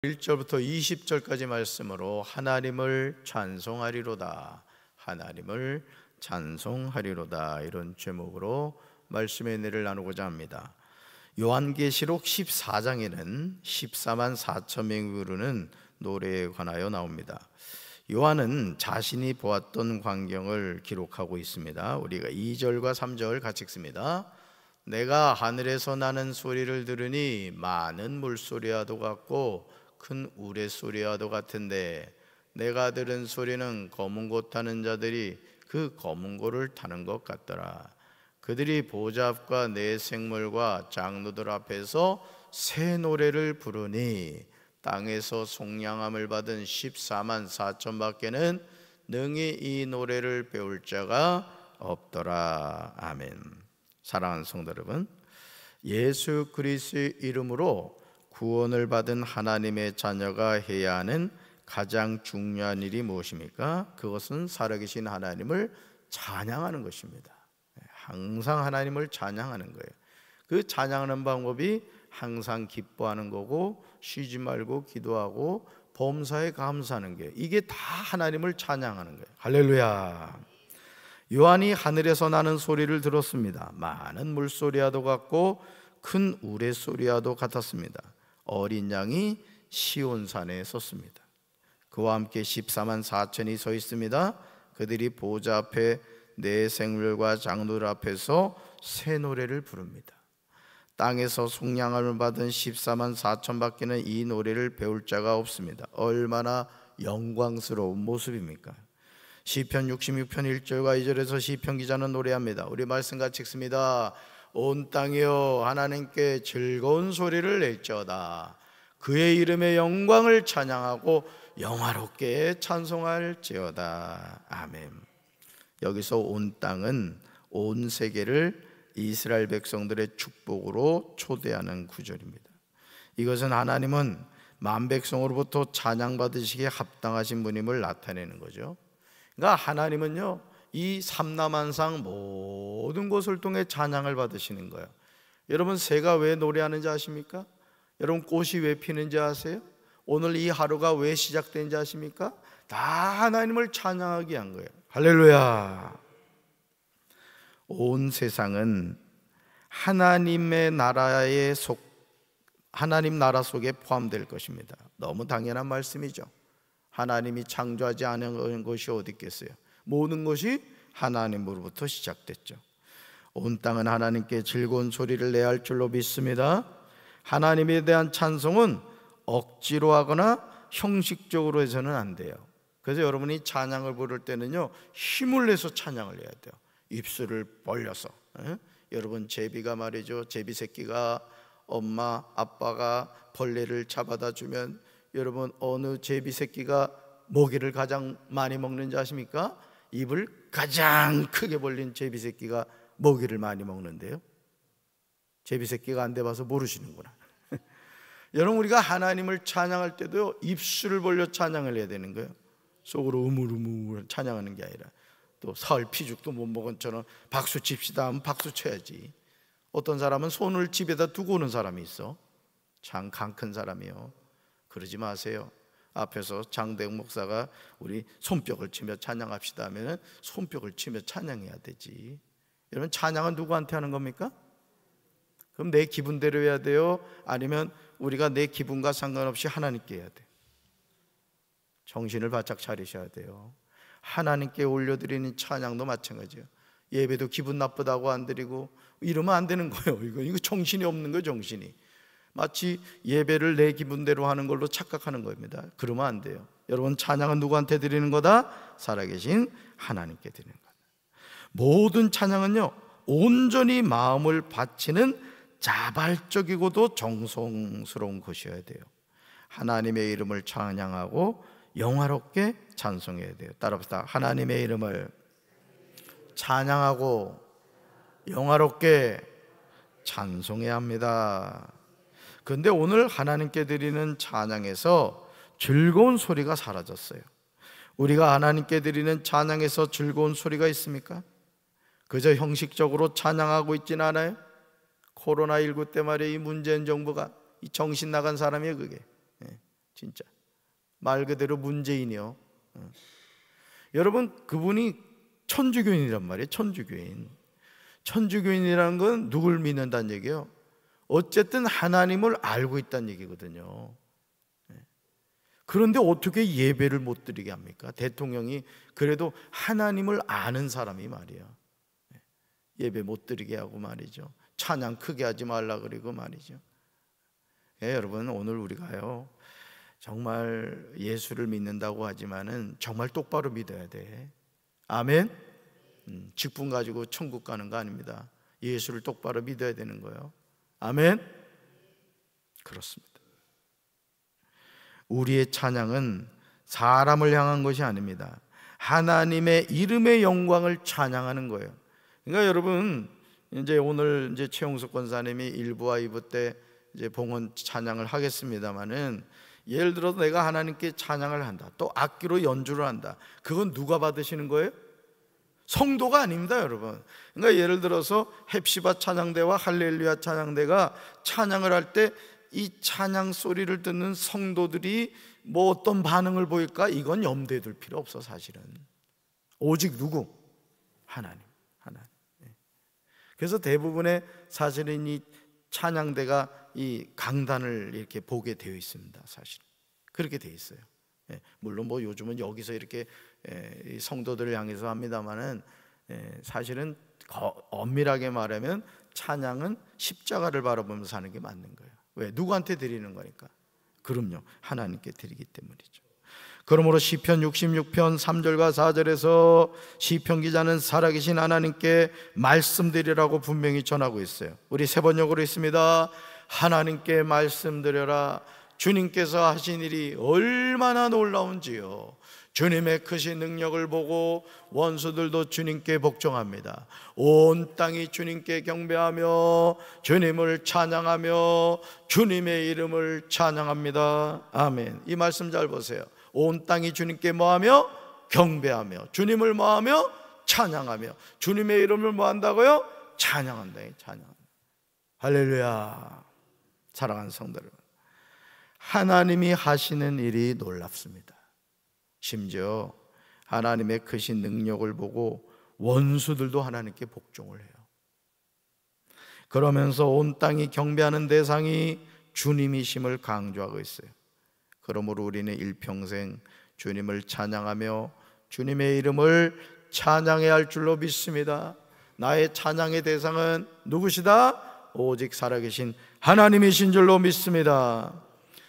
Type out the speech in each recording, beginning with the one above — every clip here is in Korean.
1절부터 20절까지 말씀으로 하나님을 찬송하리로다, 하나님을 찬송하리로다, 이런 제목으로 말씀의 은혜를 나누고자 합니다. 요한계시록 14장에는 14만 4천 명이 부르는 노래에 관하여 나옵니다. 요한은 자신이 보았던 광경을 기록하고 있습니다. 우리가 2절과 3절 같이 읽습니다. 내가 하늘에서 나는 소리를 들으니 많은 물소리와도 같고 큰 우레소리와도 같은데, 내가 들은 소리는 검은 고 타는 자들이 그 검은 고를 타는 것 같더라. 그들이 보좌 앞과 네 생물과 장로들 앞에서 새 노래를 부르니 땅에서 속량함을 받은 14만 4천 밖에는 능히 이 노래를 배울 자가 없더라. 아멘. 사랑하는 성도 여러분, 예수 그리스도의 이름으로 구원을 받은 하나님의 자녀가 해야 하는 가장 중요한 일이 무엇입니까? 그것은 살아계신 하나님을 찬양하는 것입니다. 항상 하나님을 찬양하는 거예요. 그 찬양하는 방법이 항상 기뻐하는 거고, 쉬지 말고 기도하고 범사에 감사하는 게, 이게 다 하나님을 찬양하는 거예요. 할렐루야. 요한이 하늘에서 나는 소리를 들었습니다. 많은 물소리와도 같고 큰 우레소리와도 같았습니다. 어린 양이 시온산에 섰습니다. 그와 함께 14만 4천이 서 있습니다. 그들이 보좌 앞에 네 생물과 장로들 앞에서 새 노래를 부릅니다. 땅에서 속량함을 받은 14만 4천 밖에는 이 노래를 배울 자가 없습니다. 얼마나 영광스러운 모습입니까? 시편 66편 1절과 2절에서 시편 기자는 노래합니다. 우리 말씀 같이 읽습니다. 온 땅이여 하나님께 즐거운 소리를 낼지어다. 그의 이름의 영광을 찬양하고 영화롭게 찬송할지어다. 아멘. 여기서 온 땅은 온 세계를 이스라엘 백성들의 축복으로 초대하는 구절입니다. 이것은 하나님은 만 백성으로부터 찬양받으시기에 합당하신 분임을 나타내는 거죠. 그러니까 하나님은요, 이 삼라만상 모든 곳을 통해 찬양을 받으시는 거예요. 여러분, 새가 왜 노래하는지 아십니까? 여러분, 꽃이 왜 피는지 아세요? 오늘 이 하루가 왜 시작된지 아십니까? 다 하나님을 찬양하기 위한 거예요. 할렐루야. 온 세상은 하나님의 나라에 하나님 나라 속에 포함될 것입니다. 너무 당연한 말씀이죠. 하나님이 창조하지 않은 것이 어디 있겠어요? 모든 것이 하나님으로부터 시작됐죠. 온 땅은 하나님께 즐거운 소리를 내야 할 줄로 믿습니다. 하나님에 대한 찬송은 억지로 하거나 형식적으로 해서는 안 돼요. 그래서 여러분이 찬양을 부를 때는요, 힘을 내서 찬양을 해야 돼요. 입술을 벌려서. 여러분, 제비가 말이죠, 제비 새끼가 엄마 아빠가 벌레를 잡아다 주면 여러분, 어느 제비 새끼가 먹이를 가장 많이 먹는지 아십니까? 입을 가장 크게 벌린 제비 새끼가 먹이를 많이 먹는데요. 제비 새끼가 안 돼봐서 모르시는구나. 여러분, 우리가 하나님을 찬양할 때도 입술을 벌려 찬양을 해야 되는 거예요. 속으로 우물우물 찬양하는 게 아니라, 또 사흘 피죽도 못 먹은 처럼 박수 칩시다 하면 박수 쳐야지. 어떤 사람은 손을 집에다 두고 오는 사람이 있어. 참 강 큰 사람이요. 그러지 마세요. 앞에서 장대웅 목사가 우리 손뼉을 치며 찬양합시다 하면 손뼉을 치며 찬양해야 되지. 여러분, 찬양은 누구한테 하는 겁니까? 그럼 내 기분대로 해야 돼요? 아니면 우리가 내 기분과 상관없이 하나님께 해야 돼요? 정신을 바짝 차리셔야 돼요. 하나님께 올려드리는 찬양도 마찬가지예요. 예배도 기분 나쁘다고 안 드리고 이러면 안 되는 거예요. 이거 정신이 없는 거예요. 정신이. 마치 예배를 내 기분대로 하는 걸로 착각하는 겁니다. 그러면 안 돼요. 여러분, 찬양은 누구한테 드리는 거다? 살아계신 하나님께 드리는 거다. 모든 찬양은요, 온전히 마음을 바치는 자발적이고도 정성스러운 것이어야 돼요. 하나님의 이름을 찬양하고 영화롭게 찬송해야 돼요. 따라합시다. 하나님의 이름을 찬양하고 영화롭게 찬송해야 합니다. 그런데 오늘 하나님께 드리는 찬양에서 즐거운 소리가 사라졌어요. 우리가 하나님께 드리는 찬양에서 즐거운 소리가 있습니까? 그저 형식적으로 찬양하고 있지는 않아요. 코로나19 때 말이에요, 이 문재인 정부가 이 정신 나간 사람이에요. 그게 진짜 말 그대로 문재인이요. 여러분, 그분이 천주교인이란 말이에요. 천주교인이라는 건 누굴 믿는다는 얘기예요? 어쨌든 하나님을 알고 있다는 얘기거든요. 그런데 어떻게 예배를 못 드리게 합니까? 대통령이 그래도 하나님을 아는 사람이 말이야. 예배 못 드리게 하고 말이죠. 찬양 크게 하지 말라 그리고 말이죠. 여러분, 오늘 우리가요 정말 예수를 믿는다고 하지만은 정말 똑바로 믿어야 돼. 아멘. 직분 가지고 천국 가는 거 아닙니다. 예수를 똑바로 믿어야 되는 거예요. 아멘. 그렇습니다. 우리의 찬양은 사람을 향한 것이 아닙니다. 하나님의 이름의 영광을 찬양하는 거예요. 그러니까 여러분, 이제 오늘 이제 최용석 권사님이 1부와 2부 때 이제 봉헌 찬양을 하겠습니다만은, 예를 들어서 내가 하나님께 찬양을 한다, 또 악기로 연주를 한다, 그건 누가 받으시는 거예요? 성도가 아닙니다, 여러분. 그러니까 예를 들어서 헵시바 찬양대와 할렐루야 찬양대가 찬양을 할 때 이 찬양 소리를 듣는 성도들이 뭐 어떤 반응을 보일까? 이건 염두에 둘 필요 없어. 사실은 오직 누구? 하나님. 그래서 대부분의 사실은 이 찬양대가 이 강단을 이렇게 보게 되어 있습니다. 사실 그렇게 되어 있어요. 물론 뭐 요즘은 여기서 이렇게 성도들을 향해서 합니다만은, 사실은 엄밀하게 말하면 찬양은 십자가를 바라보면서 하는 게 맞는 거예요. 왜? 누구한테 드리는 거니까? 그럼요, 하나님께 드리기 때문이죠. 그러므로 시편 66편 3절과 4절에서 시편 기자는 살아계신 하나님께 말씀드리라고 분명히 전하고 있어요. 우리 세 번역으로 있습니다. 하나님께 말씀드려라. 주님께서 하신 일이 얼마나 놀라운지요. 주님의 크신 능력을 보고 원수들도 주님께 복종합니다. 온 땅이 주님께 경배하며 주님을 찬양하며 주님의 이름을 찬양합니다. 아멘. 이 말씀 잘 보세요. 온 땅이 주님께 뭐하며? 경배하며 주님을 뭐하며? 찬양하며 주님의 이름을 뭐한다고요? 찬양한다. 찬양한다. 할렐루야. 사랑하는 성도 여러분, 하나님이 하시는 일이 놀랍습니다. 심지어 하나님의 크신 능력을 보고 원수들도 하나님께 복종을 해요. 그러면서 온 땅이 경배하는 대상이 주님이심을 강조하고 있어요. 그러므로 우리는 일평생 주님을 찬양하며 주님의 이름을 찬양해야 할 줄로 믿습니다. 나의 찬양의 대상은 누구시다? 오직 살아계신 하나님이신 줄로 믿습니다.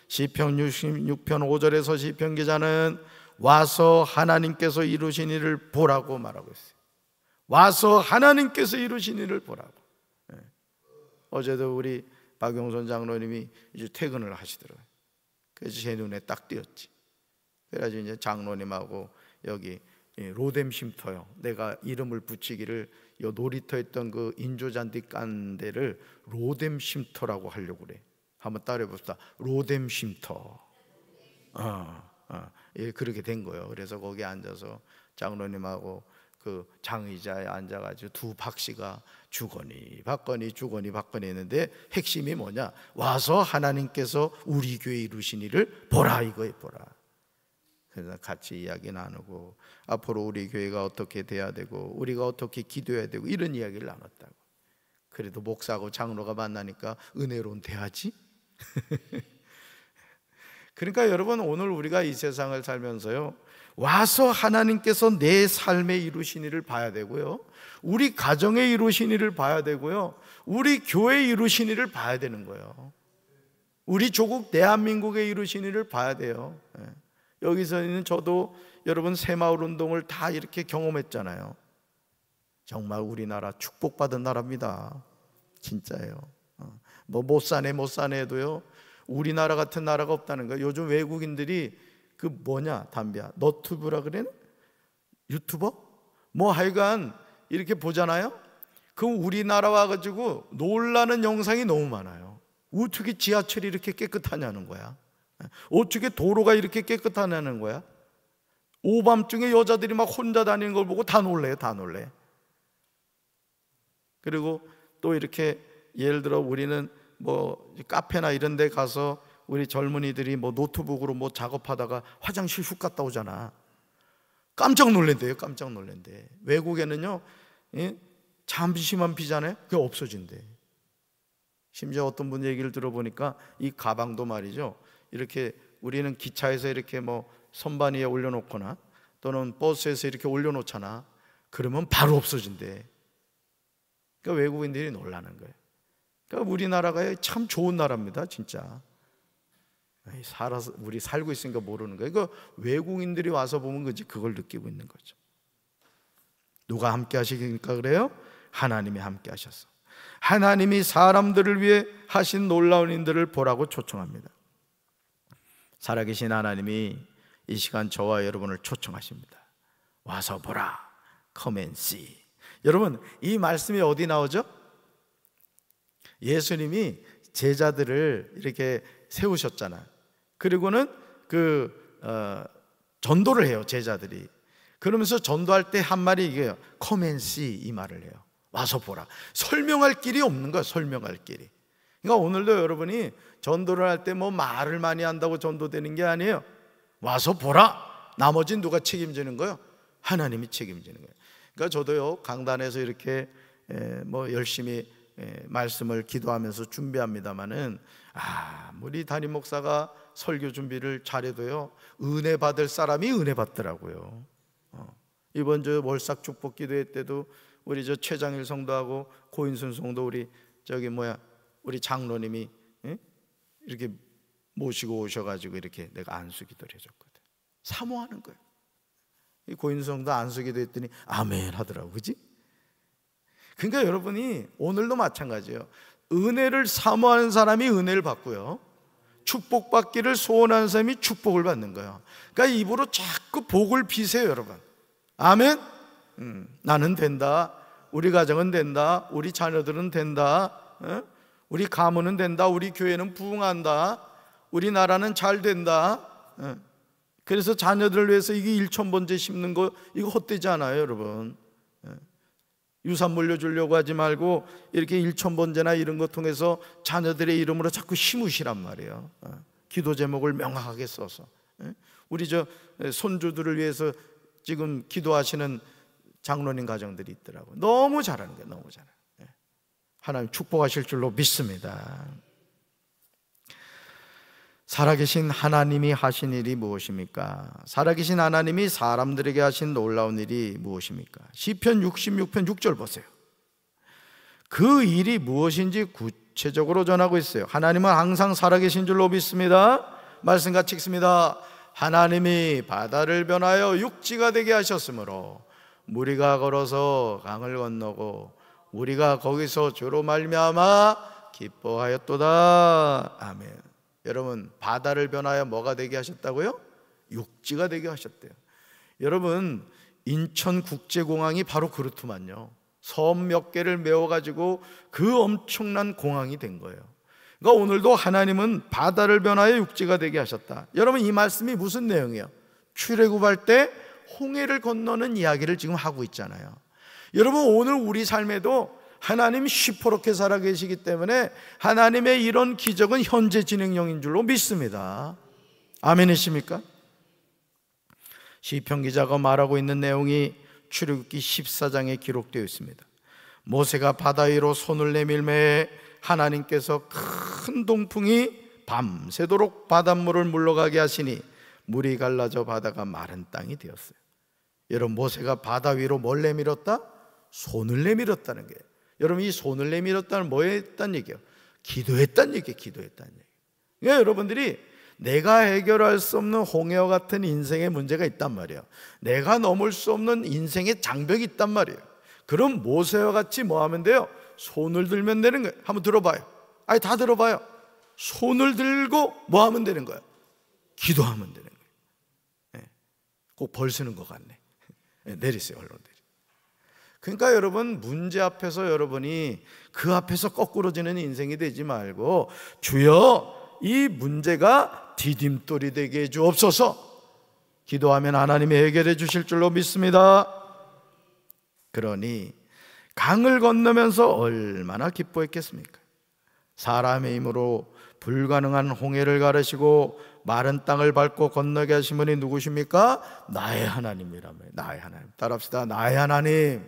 시편 66편 5절에서 시편 기자는 와서 하나님께서 이루신 일을 보라고 말하고 있어요. 와서 하나님께서 이루신 일을 보라고. 어제도 우리 박용선 장로님이 이제 퇴근을 하시더라고요. 그래서 제 눈에 딱 띄었지. 그래가지고 이제 장로님하고 여기 로뎀쉼터요, 내가 이름을 붙이기를 요 놀이터 있던 그 인조잔디 깐 데를 로뎀쉼터라고 하려고 그래. 한번 따라해 봅시다. 로뎀쉼터. 예, 그렇게 된 거예요. 그래서 거기 앉아서 장로님하고 그 장의자에 앉아가지고 두 박씨가 주거니 받거니 주거니 받거니 했는데, 핵심이 뭐냐? 와서 하나님께서 우리 교회 이루신 일을 보라, 이거에 보라. 그래서 같이 이야기 나누고 앞으로 우리 교회가 어떻게 돼야 되고 우리가 어떻게 기도해야 되고 이런 이야기를 나눴다고. 그래도 목사하고 장로가 만나니까 은혜로운 대화지. 그러니까 여러분, 오늘 우리가 이 세상을 살면서요, 와서 하나님께서 내 삶에 이루신 일을 봐야 되고요, 우리 가정에 이루신 일을 봐야 되고요, 우리 교회에 이루신 일을 봐야 되는 거예요. 우리 조국 대한민국에 이루신 일을 봐야 돼요. 여기서는 저도 여러분 새마을 운동을 다 이렇게 경험했잖아요. 정말 우리나라 축복받은 나라입니다. 진짜예요. 뭐 못 사네 해도요, 우리나라 같은 나라가 없다는 거예요. 요즘 외국인들이 그 뭐냐, 담비야, 너튜브라 그래? 유튜버? 뭐 하여간 이렇게 보잖아요. 그럼 우리나라 와가지고 놀라는 영상이 너무 많아요. 어떻게 지하철이 이렇게 깨끗하냐는 거야. 어떻게 도로가 이렇게 깨끗하냐는 거야. 오밤중에 여자들이 막 혼자 다니는 걸 보고 다 놀래요. 다 놀래. 그리고 또 이렇게 예를 들어 우리는 뭐 카페나 이런 데 가서 우리 젊은이들이 뭐 노트북으로 뭐 작업하다가 화장실 훅 갔다 오잖아. 깜짝 놀란대요. 깜짝 놀란대. 외국에는요, 잠시만 비잖아요, 그게 없어진대. 심지어 어떤 분 얘기를 들어보니까 이 가방도 말이죠, 이렇게 우리는 기차에서 이렇게 뭐 선반 위에 올려놓거나 또는 버스에서 이렇게 올려놓잖아. 그러면 바로 없어진대. 그러니까 외국인들이 놀라는 거예요. 그러니까 우리나라가 참 좋은 나라입니다, 진짜. 살아서 우리 살고 있으니까 모르는 거예요. 이거 외국인들이 와서 보면 그지 그걸 느끼고 있는 거죠. 누가 함께 하시니까 그래요? 하나님이 함께 하셨어. 하나님이 사람들을 위해 하신 놀라운 일들을 보라고 초청합니다. 살아계신 하나님이 이 시간 저와 여러분을 초청하십니다. 와서 보라. Come and see. 여러분, 이 말씀이 어디 나오죠? 예수님이 제자들을 이렇게 세우셨잖아요. 그리고는 전도를 해요, 제자들이. 그러면서 전도할 때 한 말이 이게요, Come and see, 이 말을 해요. 와서 보라. 설명할 길이 없는 거야, 설명할 길이. 그러니까 오늘도 여러분이 전도를 할 때 뭐 말을 많이 한다고 전도되는 게 아니에요. 와서 보라. 나머지는 누가 책임지는 거예요? 하나님이 책임지는 거예요. 그러니까 저도요, 강단에서 이렇게 뭐 열심히 말씀을 기도하면서 준비합니다마는 우리 담임 목사가 설교 준비를 잘해도요, 은혜 받을 사람이 은혜 받더라고요. 이번 주 월삭 축복 기도회 때도 우리 저 최장일 성도하고 고인순 성도 우리 우리 장로님이 이렇게 모시고 오셔가지고 이렇게 내가 안수 기도를 해줬거든. 사모하는 거예요. 이 고인순 성도 안수 기도 했더니 아멘 하더라고, 그지? 그러니까 여러분이 오늘도 마찬가지예요. 은혜를 사모하는 사람이 은혜를 받고요, 축복받기를 소원하는 사람이 축복을 받는 거예요. 그러니까 입으로 자꾸 복을 비세요, 여러분. 아멘. 나는 된다, 우리 가정은 된다, 우리 자녀들은 된다, 우리 가문은 된다, 우리 교회는 부흥한다, 우리 나라는 잘 된다. 그래서 자녀들을 위해서 이게 1,000번째 심는 거, 이거 헛되지 않아요, 여러분. 유산 물려주려고 하지 말고 이렇게 1,000번째나 이런 거 통해서 자녀들의 이름으로 자꾸 심으시란 말이에요. 기도 제목을 명확하게 써서. 우리 저 손주들을 위해서 지금 기도하시는 장로님 가정들이 있더라고요. 너무 잘하는 거예요, 너무 잘하는 거예요. 하나님 축복하실 줄로 믿습니다. 살아계신 하나님이 하신 일이 무엇입니까? 살아계신 하나님이 사람들에게 하신 놀라운 일이 무엇입니까? 시편 66편 6절 보세요. 그 일이 무엇인지 구체적으로 전하고 있어요. 하나님은 항상 살아계신 줄로 믿습니다. 말씀 같이 읽습니다. 하나님이 바다를 변하여 육지가 되게 하셨으므로 무리가 걸어서 강을 건너고 우리가 거기서 주로 말미암아 기뻐하였도다. 아멘. 여러분, 바다를 변하여 뭐가 되게 하셨다고요? 육지가 되게 하셨대요. 여러분, 인천국제공항이 바로 그렇더만요. 섬 몇 개를 메워가지고 그 엄청난 공항이 된 거예요. 그러니까 오늘도 하나님은 바다를 변하여 육지가 되게 하셨다. 여러분, 이 말씀이 무슨 내용이에요? 출애굽할 때 홍해를 건너는 이야기를 지금 하고 있잖아요. 여러분, 오늘 우리 삶에도 하나님 시퍼렇게 살아계시기 때문에 하나님의 이런 기적은 현재 진행형인 줄로 믿습니다. 아멘이십니까? 시편 기자가 말하고 있는 내용이 출애굽기 14장에 기록되어 있습니다. 모세가 바다 위로 손을 내밀매 하나님께서 큰 동풍이 밤새도록 바닷물을 물러가게 하시니 물이 갈라져 바다가 마른 땅이 되었어요. 여러분, 모세가 바다 위로 뭘 내밀었다? 손을 내밀었다는 거예요. 여러분, 이 손을 내밀었다는 뭐 했다는 얘기예요? 기도했다는 얘기예요. 기도했다는 얘기예요. 그러니까 여러분들이 내가 해결할 수 없는 홍해와 같은 인생의 문제가 있단 말이에요. 내가 넘을 수 없는 인생의 장벽이 있단 말이에요. 그럼 모세와 같이 뭐 하면 돼요? 손을 들면 되는 거예요. 한번 들어봐요. 아니, 다 들어봐요. 손을 들고 뭐 하면 되는 거예요? 기도하면 되는 거예요. 꼭 벌 쓰는 것 같네. 내리세요, 얼른 내리. 그러니까 여러분, 문제 앞에서 여러분이 그 앞에서 거꾸로지는 인생이 되지 말고, 주여 이 문제가 디딤돌이 되게 해 주옵소서. 기도하면 하나님이 해결해 주실 줄로 믿습니다. 그러니 강을 건너면서 얼마나 기뻐했겠습니까? 사람의 힘으로 불가능한 홍해를 가르시고 마른 땅을 밟고 건너게 하신 분이 누구십니까? 나의 하나님이라며. 나의 하나님. 따라합시다. 나의 하나님.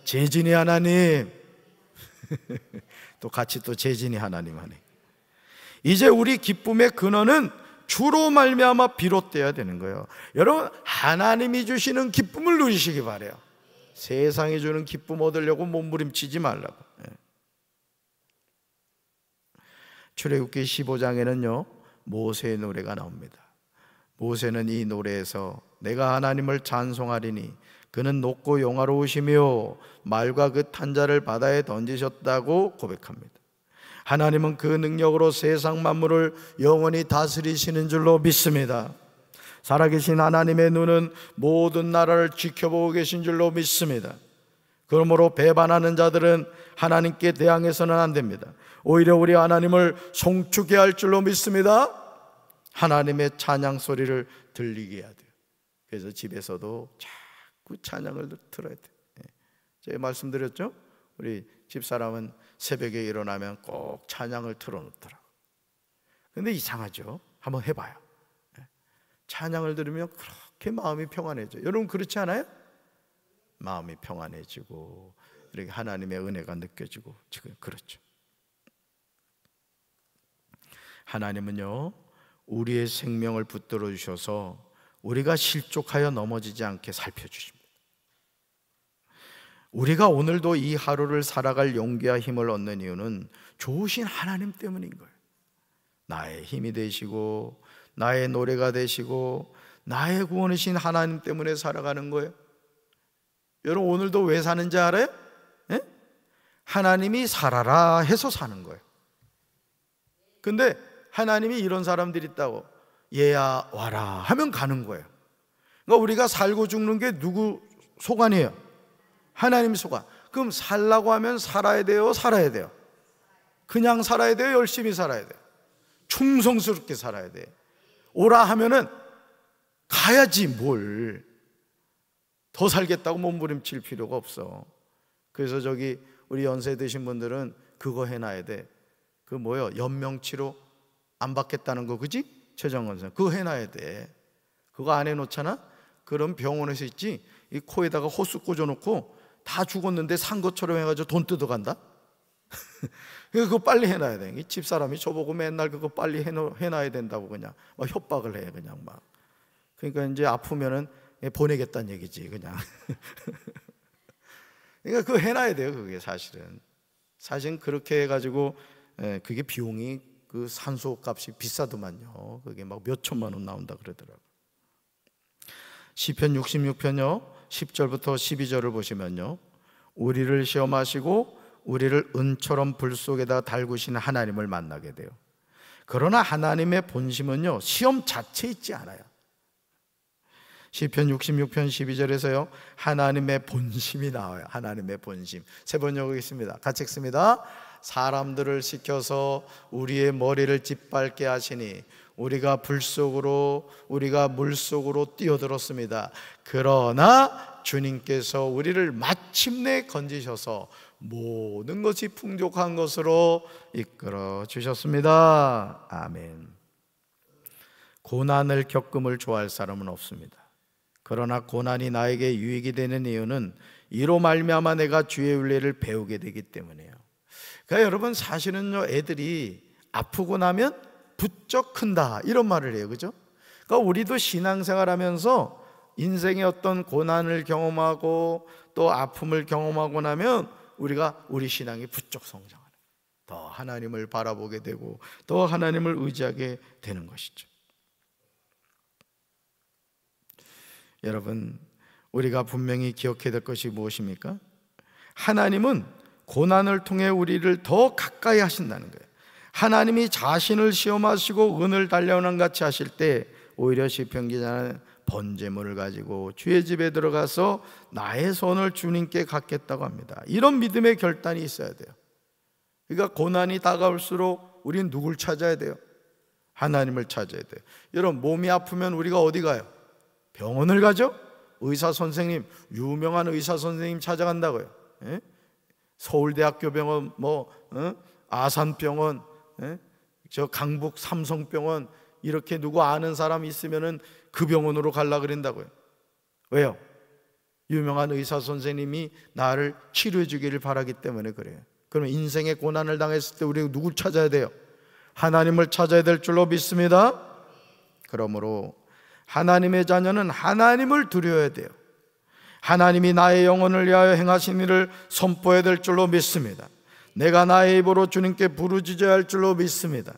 재진이 하나님. 또 같이 또 재진이 하나님 하네. 이제 우리 기쁨의 근원은 주로 말미암아 비롯돼야 되는 거예요. 여러분, 하나님이 주시는 기쁨을 누리시기 바래요. 세상이 주는 기쁨 얻으려고 몸부림치지 말라고. 출애굽기 15장에는요 모세의 노래가 나옵니다. 모세는 이 노래에서 내가 하나님을 찬송하리니 그는 높고 영화로우시며 말과 그 탄자를 바다에 던지셨다고 고백합니다. 하나님은 그 능력으로 세상 만물을 영원히 다스리시는 줄로 믿습니다. 살아계신 하나님의 눈은 모든 나라를 지켜보고 계신 줄로 믿습니다. 그러므로 배반하는 자들은 하나님께 대항해서는 안 됩니다. 오히려 우리 하나님을 송축해 할 줄로 믿습니다. 하나님의 찬양 소리를 들리게 해야 돼요. 그래서 집에서도 자꾸 찬양을 들어야 돼요. 제가 말씀드렸죠? 우리 집사람은 새벽에 일어나면 꼭 찬양을 틀어놓더라고요. 근데 이상하죠? 한번 해봐요. 찬양을 들으면 그렇게 마음이 평안해져요. 여러분 그렇지 않아요? 마음이 평안해지고 이렇게 하나님의 은혜가 느껴지고 지금 그렇죠. 하나님은요 우리의 생명을 붙들어 주셔서 우리가 실족하여 넘어지지 않게 살펴주십니다. 우리가 오늘도 이 하루를 살아갈 용기와 힘을 얻는 이유는 좋으신 하나님 때문인 거예요. 나의 힘이 되시고 나의 노래가 되시고 나의 구원이신 하나님 때문에 살아가는 거예요. 여러분 오늘도 왜 사는지 알아요? 네? 하나님이 살아라 해서 사는 거예요. 근데 하나님이 이런 사람들이 있다고 얘야 와라 하면 가는 거예요. 그러니까 우리가 살고 죽는 게 누구 소관이에요? 하나님 소관. 그럼 살라고 하면 살아야 돼요? 살아야 돼요? 그냥 살아야 돼요? 열심히 살아야 돼요? 충성스럽게 살아야 돼요. 오라 하면은 가야지 뭘 더 살겠다고 몸부림칠 필요가 없어. 그래서 저기 우리 연세 드신 분들은 그거 해놔야 돼. 그 뭐요? 연명치료 안 받겠다는 거 그지? 최정건 선생 그거 해놔야 돼. 그거 안 해놓잖아? 그럼 병원에서 있지 이 코에다가 호수 꽂아놓고 다 죽었는데 산 것처럼 해가지고 돈 뜯어간다? 그거 빨리 해놔야 돼. 이 집사람이 저보고 맨날 그거 빨리 해놔야 된다고 그냥 막 협박을 해 그냥 막. 그러니까 이제 아프면은 보내겠다는 얘기지 그냥. 그러니까 그거 해놔야 돼요. 그게 사실은 그렇게 해가지고 그게 비용이 그 산소 값이 비싸더만요. 그게 막 몇 천만 원 나온다 그러더라고요. 시편 66편요 10절부터 12절을 보시면요 우리를 시험하시고 우리를 은처럼 불 속에다 달구신 하나님을 만나게 돼요. 그러나 하나님의 본심은요 시험 자체에 있지 않아요. 시편 66편 12절에서요 하나님의 본심이 나와요. 하나님의 본심. 세 번 읽겠습니다. 같이 읽습니다. 사람들을 시켜서 우리의 머리를 짓밟게 하시니 우리가 불 속으로 우리가 물 속으로 뛰어들었습니다. 그러나 주님께서 우리를 마침내 건지셔서 모든 것이 풍족한 것으로 이끌어 주셨습니다. 아멘. 고난을 겪음을 좋아할 사람은 없습니다. 그러나 고난이 나에게 유익이 되는 이유는 이로 말미암아 내가 주의 윤례를 배우게 되기 때문이에요. 그러니까 여러분 사실은요 애들이 아프고 나면 부쩍 큰다 이런 말을 해요. 그죠? 그러니까 우리도 신앙생활하면서 인생의 어떤 고난을 경험하고 또 아픔을 경험하고 나면 우리가 우리 신앙이 부쩍 성장하는, 더 하나님을 바라보게 되고 더 하나님을 의지하게 되는 것이죠. 여러분 우리가 분명히 기억해야 될 것이 무엇입니까? 하나님은 고난을 통해 우리를 더 가까이 하신다는 거예요. 하나님이 자신을 시험하시고 은을 단련한 같이 하실 때 오히려 시편 기자는 번제물을 가지고 주의 집에 들어가서 나의 손을 주님께 갖겠다고 합니다. 이런 믿음의 결단이 있어야 돼요. 그러니까 고난이 다가올수록 우리는 누굴 찾아야 돼요? 하나님을 찾아야 돼요. 여러분 몸이 아프면 우리가 어디 가요? 병원을 가죠? 의사 선생님, 유명한 의사 선생님 찾아간다고요. 예? 서울대학교 병원, 아산병원, 저 강북 삼성병원 이렇게 누구 아는 사람 있으면은 그 병원으로 가려고 그런다고요. 왜요? 유명한 의사 선생님이 나를 치료해 주기를 바라기 때문에 그래요. 그러면 인생의 고난을 당했을 때 우리 누굴 찾아야 돼요? 하나님을 찾아야 될 줄로 믿습니다. 그러므로 하나님의 자녀는 하나님을 두려워야 돼요. 하나님이 나의 영혼을 위하여 행하신 일을 선포해야 될 줄로 믿습니다. 내가 나의 입으로 주님께 부르짖어야 할 줄로 믿습니다.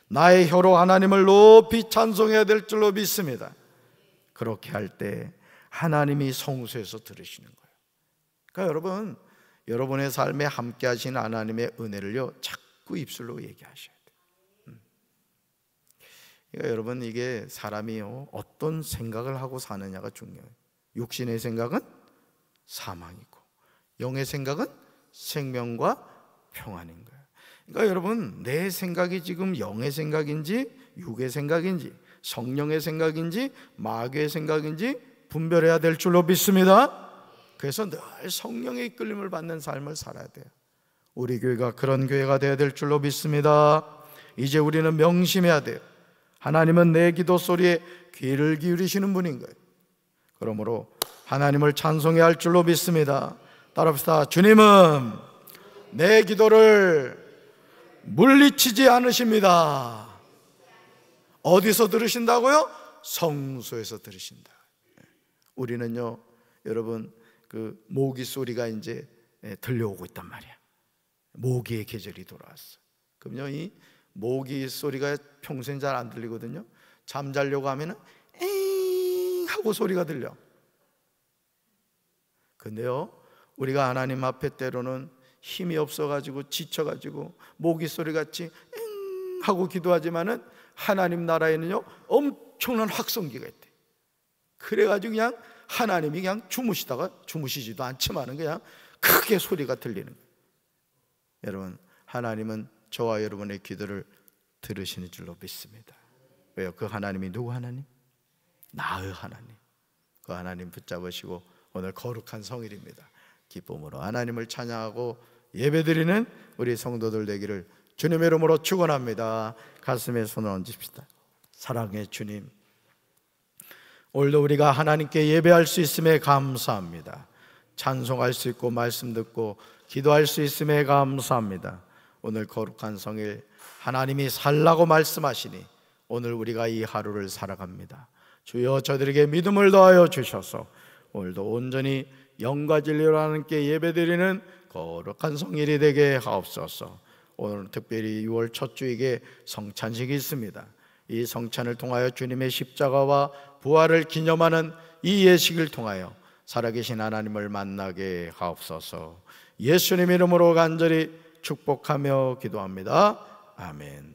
나의 혀로 하나님을 높이 찬송해야 될 줄로 믿습니다. 그렇게 할 때 하나님이 성소에서 들으시는 거예요. 그러니까 여러분, 여러분의 삶에 함께 하신 하나님의 은혜를요 자꾸 입술로 얘기하셔야 돼요. 그러니까 여러분, 이게 사람이요 어떤 생각을 하고 사느냐가 중요해요. 육신의 생각은 사망이고 영의 생각은 생명과 평안인 거예요. 그러니까 여러분, 내 생각이 지금 영의 생각인지 육의 생각인지 성령의 생각인지 마귀의 생각인지 분별해야 될 줄로 믿습니다. 그래서 늘 성령의 이끌림을 받는 삶을 살아야 돼요. 우리 교회가 그런 교회가 되어야 될 줄로 믿습니다. 이제 우리는 명심해야 돼요. 하나님은 내 기도 소리에 귀를 기울이시는 분인 거예요. 그러므로 하나님을 찬송해야 할 줄로 믿습니다. 따라합시다. 주님은 내 기도를 물리치지 않으십니다. 어디서 들으신다고요? 성소에서 들으신다. 우리는요 여러분, 그 모기 소리가 이제 들려오고 있단 말이야. 모기의 계절이 돌아왔어. 그럼요, 이 모기 소리가 평소엔 잘 안 들리거든요. 잠자려고 하면은 엥 하고 소리가 들려. 근데요, 우리가 하나님 앞에 때로는 힘이 없어가지고 지쳐가지고 모기 소리같이 엥 하고 기도하지만은 하나님 나라에는요 엄청난 확성기가 있대. 그래가지고 그냥 하나님이 그냥 주무시지도 않지만은 그냥 크게 소리가 들리는 거예요. 여러분, 하나님은 저와 여러분의 기도를 들으시는 줄로 믿습니다. 왜요? 그 하나님이 누구 하나님? 나의 하나님. 그 하나님 붙잡으시고 오늘 거룩한 성일입니다. 기쁨으로 하나님을 찬양하고 예배드리는 우리 성도들 되기를 주님의 이름으로 축원합니다. 가슴에 손을 얹읍시다. 사랑의 주님, 오늘도 우리가 하나님께 예배할 수 있음에 감사합니다. 찬송할 수 있고 말씀 듣고 기도할 수 있음에 감사합니다. 오늘 거룩한 성일 하나님이 살라고 말씀하시니 오늘 우리가 이 하루를 살아갑니다. 주여, 저들에게 믿음을 더하여 주셔서 오늘도 온전히 영과 진리로 하나님께 예배드리는 거룩한 성일이 되게 하옵소서. 오늘 특별히 6월 첫 주일에 성찬식이 있습니다. 이 성찬을 통하여 주님의 십자가와 부활을 기념하는 이 예식을 통하여 살아계신 하나님을 만나게 하옵소서. 예수님 이름으로 간절히 축복하며 기도합니다. 아멘.